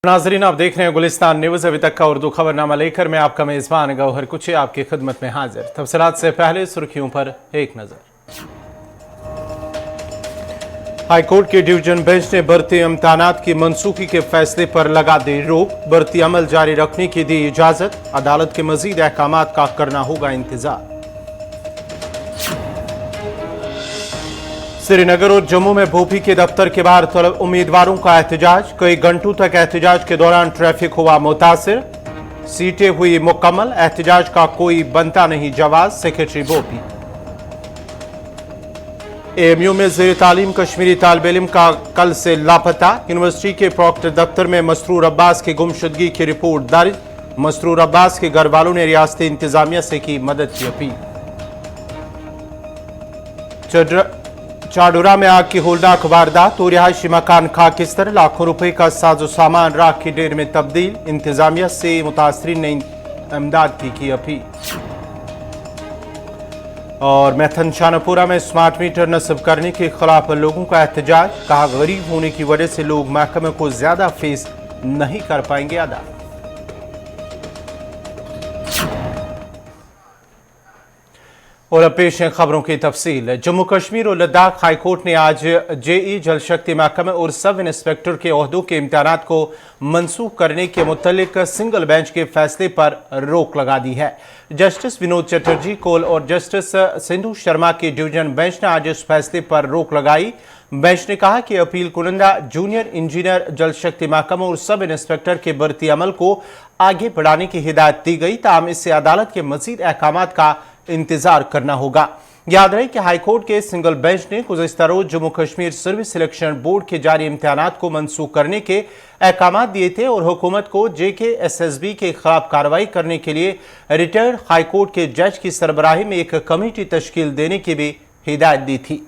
नाजरीन, आप देख रहे हैं गुलिस्तान न्यूज। अभी तक का उर्दू खबरनामा लेकर मैं आपका मेजबान गौहर कुची आपकी खिदमत में हाजिर। तफसीलात से पहले सुर्खियों पर एक नजर। हाईकोर्ट के डिवीजन बेंच ने भर्ती इम्तिहानात की मनसूखी के फैसले पर लगा दी रोक। भर्ती अमल जारी रखने की दी इजाजत। अदालत के मजीद अहकाम का करना होगा इंतजार। श्रीनगर और जम्मू में भोपी के दफ्तर के बाहर तलब उम्मीदवारों का एहतजाज। कई घंटों तक एहतजाज के दौरान ट्रैफिक हुआ मुतासिर। सीटें हुई मुकम्मल, एहतजाज का कोई बनता नहीं जवाब। सेक्रेटरी भोपी। एएमयू में ज़ेर तालीम कश्मीरी तालिब इल्म का कल से लापता। यूनिवर्सिटी के प्रॉक्टर दफ्तर में मसरूर अब्बास की गुमशुदगी की रिपोर्ट दर्ज। मसरूर अब्बास के घर वालों ने रियासती इंतजामिया से की मदद की अपील। चाडोरा में आग की होलनाक वारदात। तो रिहायशी मकान खाकिस्तर, लाखों रुपए का साजो सामान राख की ढेर में तब्दील। इंतजामिया से मुतासरीन ने इमदाद की अपील। और मैथन शाहपुरा में स्मार्ट मीटर नस्ब करने के खिलाफ लोगों का एहतजाज। कहा, गरीब होने की वजह से लोग महकमे को ज्यादा फीस नहीं कर पाएंगे अदा। और अब पेश है खबरों की तफसील। जम्मू कश्मीर और लद्दाख हाईकोर्ट ने आज जेई जल शक्ति महकमे और सब इंस्पेक्टर के ओहदों के इम्तिहानात को मनसूख करने के मुतल्लिक सिंगल बेंच के फैसले पर रोक लगा दी है। जस्टिस विनोद चटर्जी कोल और जस्टिस सिंधु शर्मा की डिवीजन बेंच ने आज इस फैसले पर रोक लगाई। बेंच ने कहा कि अपील कुनंदा जूनियर इंजीनियर जल शक्ति महकमा और सब इंस्पेक्टर के भर्ती अमल को आगे बढ़ाने की हिदायत दी गई, ताहम इससे अदालत के मजीद अहकाम का इंतजार करना होगा। याद रहे कि हाईकोर्ट के सिंगल बेंच ने गुज़िश्ता रोज Jammu Kashmir service selection board के जारी इम्तिहानात को मनसूख करने के अहकाम दिए थे और हुकूमत को JKSSB के खिलाफ कार्रवाई करने के लिए रिटायर्ड हाईकोर्ट के जज की सरबराही में एक कमेटी तश्कील देने की भी हिदायत दी थी।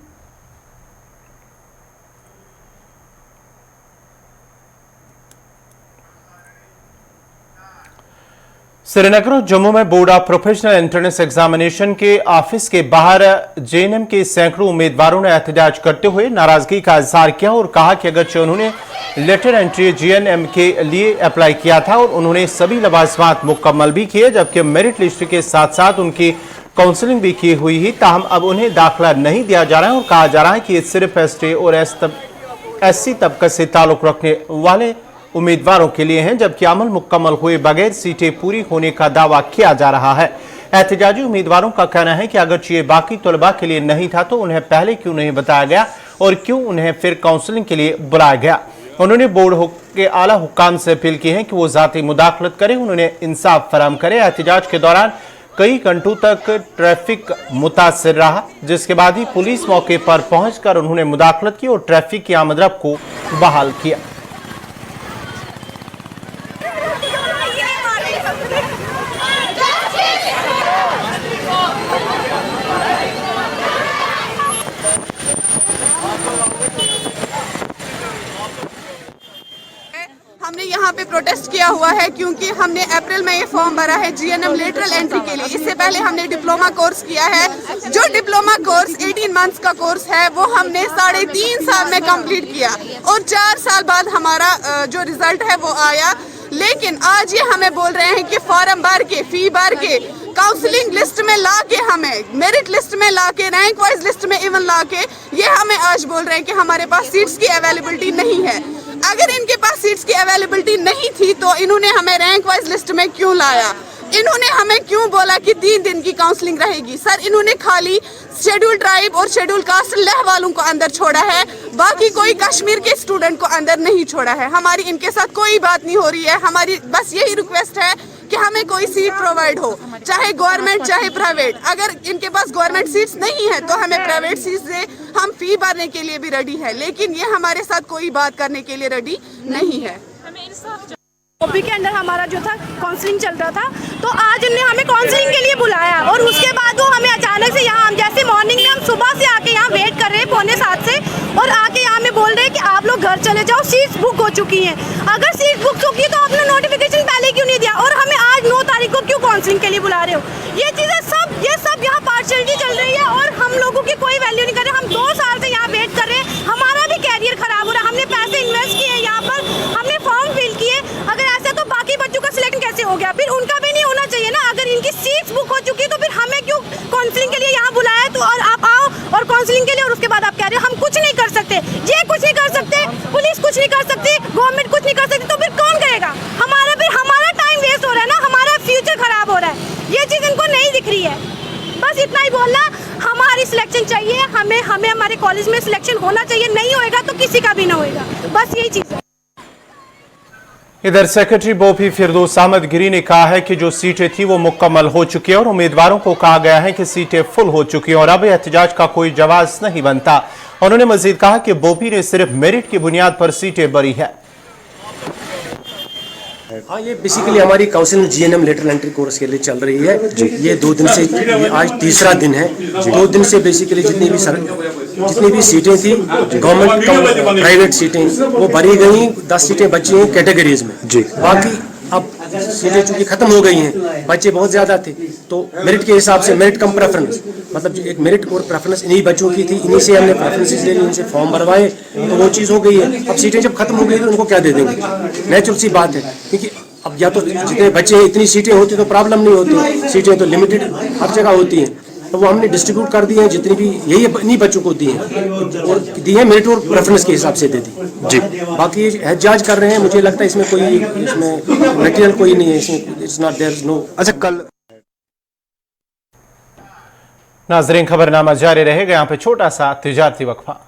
श्रीनगर और जम्मू में board of professional entrance examination के ऑफिस के बाहर JNM के सैकड़ों उम्मीदवारों ने एहतजाज करते हुए नाराजगी का इजहार किया और कहा कि अगरचे उन्होंने लेटर एंट्री JNM के लिए अप्लाई किया था और उन्होंने सभी लवाजमात मुकम्मल भी किए, जबकि मेरिट लिस्ट के साथ साथ उनकी काउंसलिंग भी की हुई ही, ताहम अब उन्हें दाखिला नहीं दिया जा रहा है और कहा जा रहा है कि ये सिर्फ ST और SC तबके से ताल्लुक रखने वाले उम्मीदवारों के लिए हैं, जबकि अमल मुकम्मल हुए बगैर सीटें पूरी होने का दावा किया जा रहा है। एहतजाजी उम्मीदवारों का कहना है कि अगर ये बाकी तलबा के लिए नहीं था तो उन्हें पहले क्यों नहीं बताया गया और क्यों उन्हें फिर काउंसलिंग के लिए बुलाया गया। उन्होंने बोर्ड के आला हुक्काम से अपील की है कि वो जाती मुदाखलत करें, उन्होंने इंसाफ फराहम करें। एहतजाज के दौरान कई घंटों तक ट्रैफिक मुतासिर रहा, जिसके बाद ही पुलिस मौके पर पहुंचकर उन्होंने मुदाखलत की और ट्रैफिक की आमदरफ्त को बहाल किया। हमने यहाँ पे प्रोटेस्ट किया हुआ है क्योंकि हमने अप्रैल में ये फॉर्म भरा है GNM लेटरल एंट्री के लिए। इससे पहले हमने डिप्लोमा कोर्स किया है। जो डिप्लोमा कोर्स 18 मंथ्स का कोर्स है वो हमने 3.5 साल में कंप्लीट किया और 4 साल बाद हमारा जो रिजल्ट है वो आया। लेकिन आज ये हमें बोल रहे हैं कि फॉर्म भर के, फी भर के, काउंसलिंग लिस्ट में ला के, हमें मेरिट लिस्ट में ला के, रैंक वाइज लिस्ट में इवन ला के ये हमें आज बोल रहे हैं कि हमारे पास सीट्स की अवेलेबिलिटी नहीं है। अगर इनके पास सीट्स की अवेलेबिलिटी नहीं थी तो इन्होंने हमें रैंक वाइज लिस्ट में क्यों लाया? इन्होंने हमें क्यों बोला कि 3 दिन की काउंसलिंग रहेगी? सर, इन्होंने खाली शेड्यूल ट्राइब और शेड्यूल कास्ट लह वालों को अंदर छोड़ा है, बाकी कोई कश्मीर के स्टूडेंट को अंदर नहीं छोड़ा है। हमारी इनके साथ कोई बात नहीं हो रही है। हमारी बस यही रिक्वेस्ट है कि हमें कोई सीट प्रोवाइड हो, चाहे गवर्नमेंट चाहे प्राइवेट। अगर इनके पास गवर्नमेंट सीट्स नहीं है तो हमें प्राइवेट सीट्स दे, हम फी भरने के लिए भी रेडी है, लेकिन ये हमारे साथ कोई बात करने के लिए रेडी नहीं है। ओपी के अंदर हमारा जो था काउंसलिंग चल रहा था, तो आज उन्होंने हमें काउंसलिंग के लिए बुलाया और उसके बाद वो हमें अचानक से यहाँ, जैसे मॉर्निंग में हम सुबह से आके यहाँ वेट कर रहे हैं 6:45 से, और आके यहाँ में बोल रहे हैं कि आप लोग घर चले जाओ, सीट्स बुक हो चुकी हैं। अगर सीट बुक चुकी है तो आपने नोटिफिकेशन पहले क्यों नहीं दिया और हमें आज 9 तारीख को क्यों काउंसलिंग के लिए बुला रहे हो? ये सब यहाँ पार्शियलिटी चल रही है और हम लोगों की कोई वैल्यू नहीं कर रहे। हम 2 साल से यहाँ वेट कर रहे हैं, हमारा भी कैरियर खराब हो रहा है। हमने पैसे इन्वेस्ट किए, यहाँ पर हमने फॉर्म फिल किए, काउंसलिंग के लिए और उसके बाद आप कह रहे हो हम कुछ नहीं कर सकते। ये कुछ नहीं कर सकते, पुलिस कुछ नहीं कर सकती, गवर्नमेंट कुछ नहीं कर सकती, तो फिर कौन करेगा? हमारा टाइम वेस्ट हो रहा है ना, हमारा फ्यूचर खराब हो रहा है। ये चीज़ इनको नहीं दिख रही है। बस इतना ही बोलना, हमारी सिलेक्शन चाहिए, हमें हमारे कॉलेज में सिलेक्शन होना चाहिए। नहीं होएगा तो किसी का भी ना होएगा, बस यही चीज़ है। इधर सेक्रेटरी बोपी फिरदौस अहमद गिरी ने कहा है कि जो सीटें थी वो मुकम्मल हो चुकी है और उम्मीदवारों को कहा गया है कि सीटें फुल हो चुकी हैं और अब एहतजाज का कोई जवाब नहीं बनता। उन्होंने मजीद कहा कि बोपी ने सिर्फ मेरिट की बुनियाद पर सीटें भरी है। हाँ, ये बेसिकली हमारी council GNM lateral entry course के लिए चल रही है। ये 2 दिन से, आज तीसरा दिन है। 2 दिन से बेसिकली जितनी भी सीटें थी गवर्नमेंट प्राइवेट सीटें वो भरी गई। 10 सीटें बची हैं कैटेगरीज में। बाकी अब सीटें चूंकि खत्म हो गई हैं, बच्चे बहुत ज्यादा थे, तो मेरिट के हिसाब से मेरिट कम प्रेफरेंस, मतलब एक मेरिट और प्रेफरेंस इन्हीं बच्चों की थी, इन्हीं से हमने प्रेफरेंसेस ले ली, इनसे फॉर्म भरवाए, तो वो चीज़ हो गई है। अब सीटें जब खत्म हो गई तो उनको क्या दे देंगे? नेचुरल सी बात है, क्योंकि अब या तो जितने बच्चे हैं इतनी सीटें होती तो प्रॉब्लम नहीं होती, सीटें तो लिमिटेड हर जगह होती हैं, तो वो हमने डिस्ट्रीब्यूट कर दी है जितनी भी, यही इन्हीं बच्चों को दी है और दी है मेरिट और प्रेफरेंस के हिसाब से दे दी जी। बाकी एहतजाज कर रहे हैं, मुझे लगता है इसमें मटेरियल कोई नहीं है इसमें, इट्स नॉट देयर नो। अच्छा, कल नाजरीन खबरनामा जारी रहेगा, यहाँ पे छोटा सा तिजारती वक्फा।